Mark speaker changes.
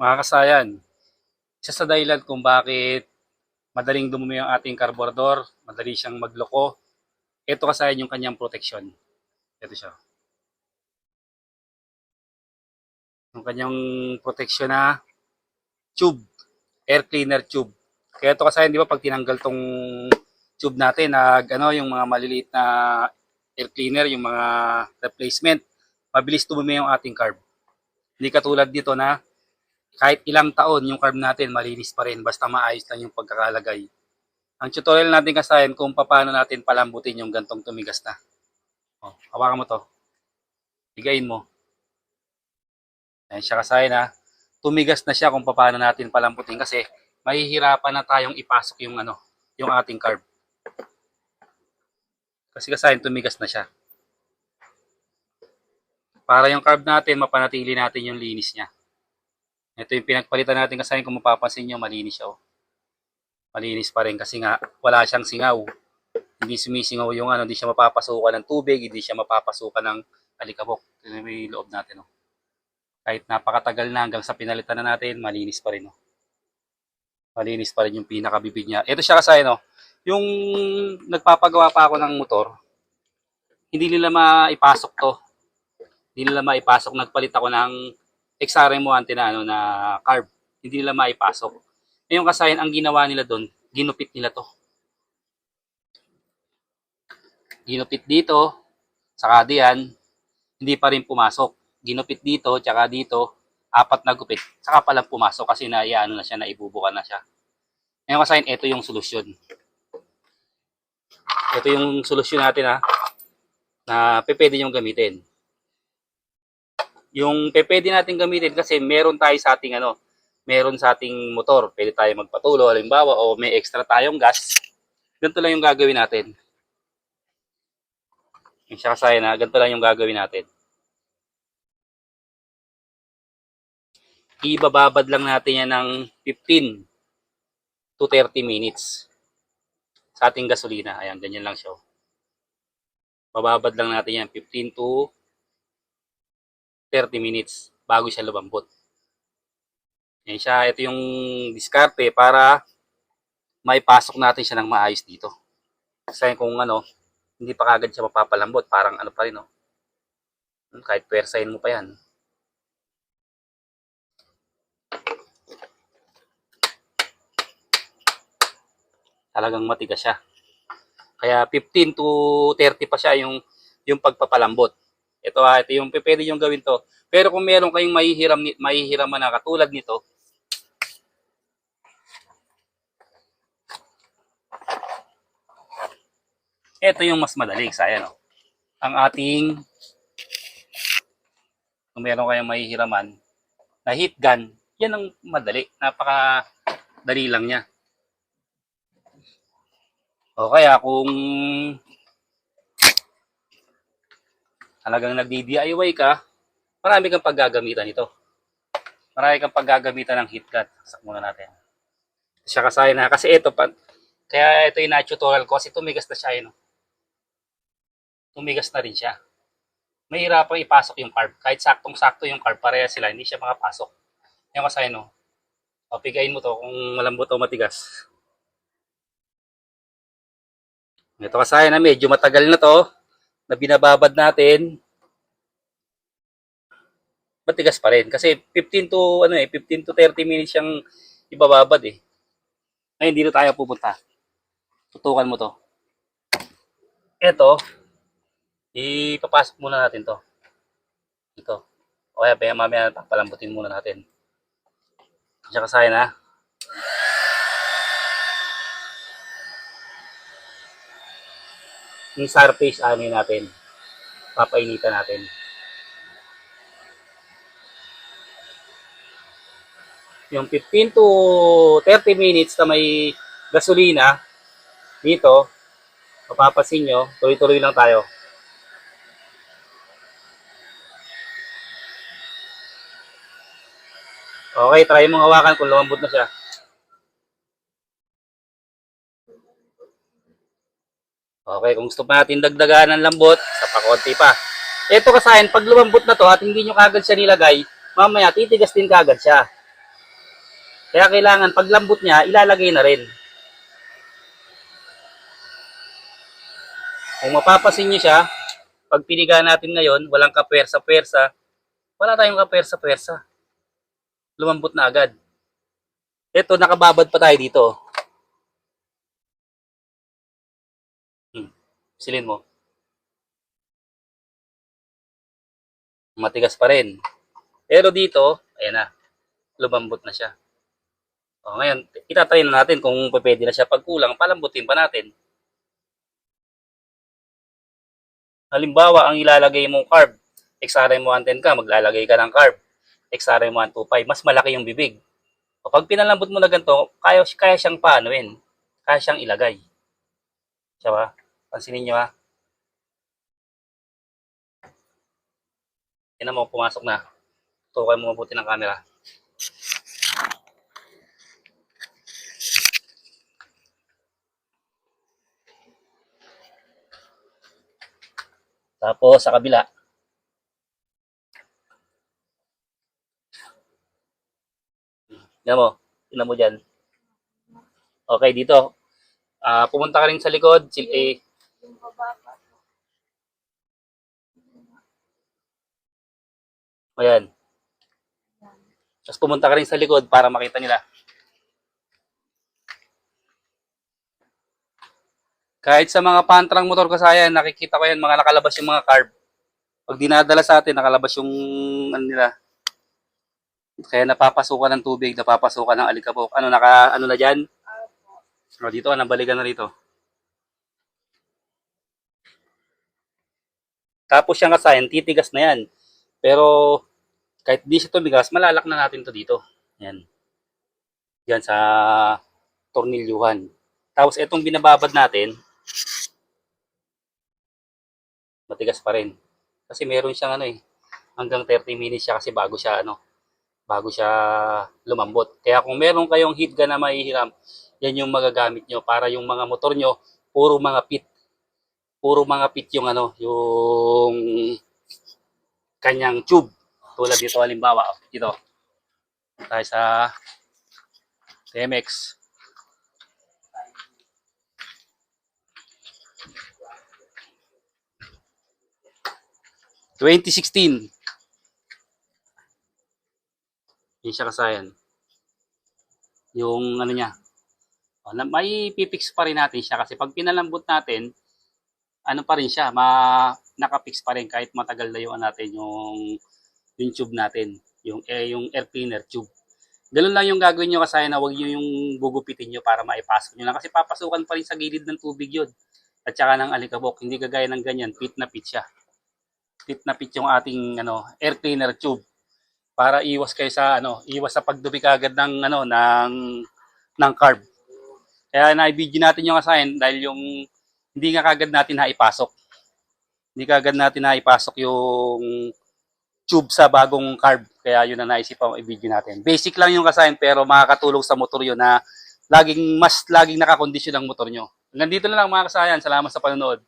Speaker 1: Mga kasayan, isa sa dahilan kung bakit madaling dumumi ang ating karburador, madali siyang magloko, ito kasayan yung kanyang proteksyon. Ito siya. Yung kanyang proteksyon na tube, air cleaner tube. Kaya ito kasayan, di ba, pag tinanggal tong tube natin, yung mga maliliit na air cleaner, yung mga replacement, mabilis dumumi yung ating carb. Hindi katulad dito na kahit ilang taon yung carb natin malinis pa rin basta maayos lang yung pagkakalagay. Ang tutorial natin kasayan kung paano natin palambutin yung gantong tumigas na. Oh, hawakan mo to. Higain mo. Ayan siya kasayan ha. Tumigas na siya kung paano natin palambutin kasi mahihirapan na tayong ipasok yung ating carb. Kasi kasayan tumigas na siya. Para yung carb natin mapanatili natin yung linis niya. Ito yung pinagpalitan natin kasayan kung mapapansin nyo malinis siya oh. Malinis pa rin kasi nga wala siyang singaw. Hindi sumisingaw hindi siya mapapasukan ng tubig, hindi siya mapapasukan ng alikabok. Ito yung loob natin. Oh. Kahit napakatagal na hanggang sa pinalitan na natin, malinis pa rin. Oh. Malinis pa rin yung pinakabibig niya. Ito siya kasi, yung nagpapagawa pa ako ng motor, hindi nila maipasok to. Hindi nila maipasok. Nagpalit ako ng XRM 110 na carb. Hindi nila maipasok. Ngayon kasayan, ang ginawa nila doon, ginupit nila to. Ginupit dito, saka diyan, hindi pa rin pumasok. Ginupit dito, tsaka dito, 4 na gupit, saka palang pumasok kasi na siya, naibubuka na siya. Ngayon kasayan, ito yung solusyon. Ito yung solusyon natin na pwede nyo gamitin. Yung pwede natin gamitin kasi meron tayo sa ating meron sa ating motor. Pwede tayo magpatulo, halimbawa, o may extra tayong gas. Ganito lang yung gagawin natin. Yung siya kasayan ganito lang yung gagawin natin. Ibababad lang natin yan ng 15 to 30 minutes sa ating gasolina. Ayan, ganyan lang siya. Bababad lang natin yan 15 to 30 minutes bago siya lumambot. Yan siya, ito yung diskarte para maipasok natin siya ng maayos dito. Kasi kung hindi pa kagad siya mapapalambot, parang pa rin, kahit pwersahin mo pa yan. Talagang matigas siya. Kaya 15 to 30 pa siya yung pagpapalambot. Ito ito yung pwede yung gawin to. Pero kung meron kayong mahihiraman na katulad nito, ito yung mas madali. Ayan, ang ating, kung meron kayong mahihiraman na heat gun, yan ang madali. Napakadali lang niya. O kaya kung talagang nagdi-DIY ka, marami kang paggagamitan ito. Marami kang paggagamitan ng heat gun. Sak muna natin. Siya kasayan na. Kasi ito, kaya ito yung na-tutorial ko kasi tumigas na siya. Tumigas na rin siya. Mahirapang ipasok yung carb. Kahit saktong-sakto yung carb, pareha sila, hindi siya makapasok. Yung kasayan, pigain mo to kung malambot o matigas. Ito kasayan medyo matagal na to, na binababad natin. Matigas pa rin. Kasi 15 to 30 minutes siyang ibababad eh. Ngayon, dito tayo pupunta. Tutukan mo to. Ito, ipapasok muna natin to. Ito. O kaya mamaya papalambutin muna natin. Siya kasayan yung surface natin. Papainitan natin. Yung 15 to 30 minutes na may gasolina dito, mapapasin nyo, tuloy-tuloy lang tayo. Okay, try mong hawakan kung lumambot na siya. Okay, kung gusto pa natin dagdagan ng lambot, sa pakonti pa. Ito kasayan, pag lumambot na to at hindi nyo kagad siya nilagay, mamaya titigas din kagad siya. Kaya kailangan paglambot niya, ilalagay na rin. Kung mapapasin niyo siya, pag piniga natin ngayon, walang kapwersa-pwersa, wala tayong kapwersa-pwersa. Lumambot na agad. Ito, nakababad pa tayo dito. Silin mo. Matigas pa rin. Pero dito, ayan na, lumambot na siya. O, ngayon, itatry na natin kung pwede na siya. Pag kulang, palambutin pa natin. Halimbawa, ang ilalagay mong carb, XRM 110 ka, maglalagay ka ng carb, XRM 125, mas malaki yung bibig. O, pag pinalambot mo na ganito, kaya siyang paanuin. Kaya siyang ilagay. Siya ba? Pansinin nyo ha. Yan mo, pumasok na. Tukay mo mabuti ng camera. Tapos sa kabila. Yan mo. Tingnan mo dyan. Okay, dito. Pumunta ka rin sa likod. Ayan. Tapos pumunta ka rin sa likod para makita nila. Kahit sa mga pantrang motor kasayan, nakikita ko yan, mga nakalabas yung mga carb. Pag dinadala sa atin, nakalabas yung ano nila. Kaya napapasukan ng tubig, napapasukan ng alikabok. Ano na dyan? O, dito, nabalikan na rito. Tapos siyang kasayan, titigas na yan. Pero kahit di siya tumigas, malalak na natin to dito. Yan. Yan sa tornilyuhan. Tapos itong binababad natin, matigas pa rin. Kasi meron siyang hanggang 30 minutes siya kasi bago siya lumambot. Kaya kung meron kayong heat gun na mahihiram, yan yung magagamit nyo para yung mga motor nyo, puro mga pit. Puro mga pit yung yung kanyang tube. Tulad dito halimbawa, dito. Tayo sa TMX. (2016) Yung siya kasayan. Yung niya. May pipix pa rin natin siya kasi pag pinalambot natin, pa rin siya, nakapix pa rin kahit matagal na yung natin yung tube natin, yung air cleaner tube. Ganun lang yung gagawin nyo kasayan na huwag nyo yung gugupitin nyo para maipasok nyo lang kasi papasukan pa rin sa gilid ng tubig yun. At saka ng alikabok, hindi kagaya ng ganyan, pit na pit siya. Pit na pit yung ating air cleaner tube para iwas kayo sa iwas sa pagdumi kagad ng ng carb. Kaya na-video natin yung kasayan dahil yung hindi nga kagad natin naipasok. Hindi kagad natin naipasok yung tube sa bagong carb. Kaya yun na naisipan i-video natin. Basic lang yung kasayan pero makakatulong sa motor yun na laging nakakondisyon ang motor nyo. Hanggang dito na lang mga kasayan. Salamat sa panonood.